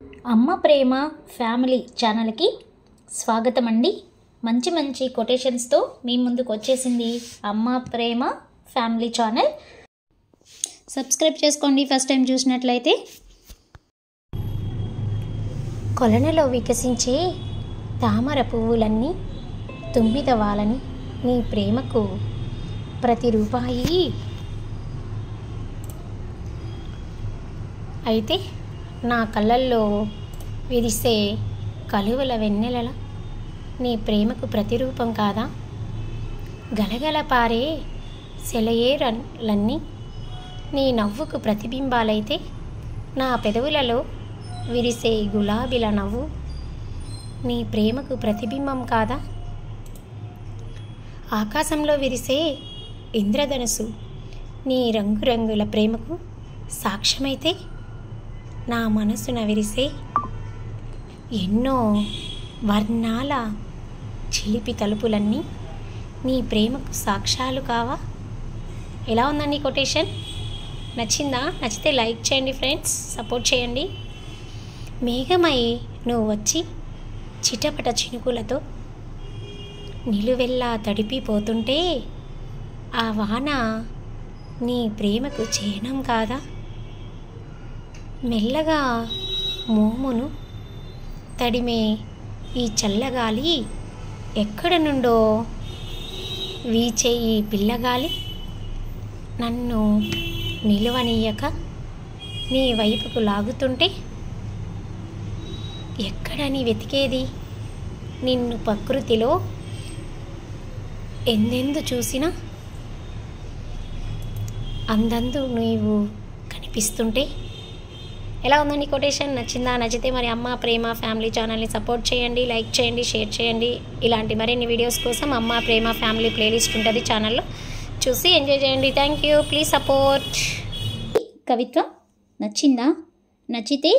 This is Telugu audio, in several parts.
అమ్మ ప్రేమ ఫ్యామిలీ ఛానల్కి స్వాగతం అండి. మంచి మంచి కొటేషన్స్తో మీ ముందుకు వచ్చేసింది అమ్మ ప్రేమ ఫ్యామిలీ ఛానల్. సబ్స్క్రైబ్ చేసుకోండి ఫస్ట్ టైం చూసినట్లయితే. కొలనులో వికసించే తామర పువ్వులన్నీ తుమ్మిదవాలని నీ ప్రేమకు ప్రతి రూపాయి. అయితే నా కళ్ళల్లో విరిసే కలువల వెన్నెలల నీ ప్రేమకు ప్రతిరూపం కాదా? గలగల పారే సెలయేరలన్నీ నీ నవ్వుకు ప్రతిబింబాలైతే నా పెదవులలో విరిసే గులాబీల నవ్వు నీ ప్రేమకు ప్రతిబింబం కాదా? ఆకాశంలో విరిసే ఇంద్రధనుసు నీ రంగురంగుల ప్రేమకు సాక్ష్యమైతే నా మనసున విరిసే ఎన్నో వర్ణాల చిలిపి తలుపులన్నీ నీ ప్రేమకు సాక్ష్యాలు కావా? ఎలా ఉందండి కొటేషన్? నచ్చిందా? నచ్చితే లైక్ చేయండి ఫ్రెండ్స్, సపోర్ట్ చేయండి. మేఘమై నువ్వు వచ్చి చిటపట చినుకులతో నిలువెల్లా తడిపిపోతుంటే ఆ వాన నీ ప్రేమకు చిహ్నం కాదా? మెల్లగా మోమును తడిమే ఈ చల్లగాలి ఎక్కడ నుండో వీచే ఈ పిల్లగాలి నన్ను నిలువనీయక నీ వైపుకు లాగుతుంటే ఎక్కడని వెతికేది? నిన్ను ప్రకృతిలో ఎందెందు చూసినా అందందు నీవు కనిపిస్తుంటే. ఎలా ఉందండి కొటేషన్? నచ్చిందా? నచ్చితే మరి అమ్మ ప్రేమ ఫ్యామిలీ ఛానల్ని సపోర్ట్ చేయండి, లైక్ చేయండి, షేర్ చేయండి. ఇలాంటి మరిన్ని వీడియోస్ కోసం అమ్మ ప్రేమ ఫ్యామిలీ ప్లేలిస్ట్ ఉంటుంది ఛానల్లో, చూసి ఎంజాయ్ చేయండి. Thank you, please support. కవిత్వం నచ్చిందా? నచ్చితే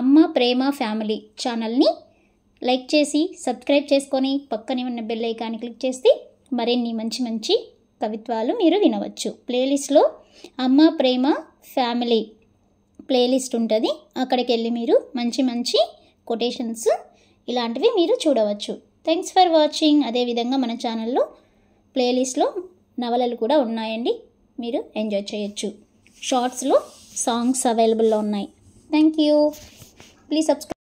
అమ్మ ప్రేమ ఫ్యామిలీ ఛానల్ని లైక్ చేసి సబ్స్క్రైబ్ చేసుకొని పక్కనే ఉన్న బెల్ ఐకాన్ని క్లిక్ చేస్తే మరిన్ని మంచి మంచి కవిత్వాలు మీరు వినవచ్చు. ప్లేలిస్ట్లో అమ్మ ప్రేమ ఫ్యామిలీ ప్లేలిస్ట్ ఉంటుంది, అక్కడికి వెళ్ళి మీరు మంచి మంచి కొటేషన్స్ ఇలాంటివి మీరు చూడవచ్చు. Thanks for watching. అదేవిధంగా మన ఛానల్లో ప్లేలిస్ట్లో నవలలు కూడా ఉన్నాయండి, మీరు ఎంజాయ్ చేయొచ్చు. షార్ట్స్లో సాంగ్స్ అవైలబుల్లో ఉన్నాయి. Thank you, please subscribe.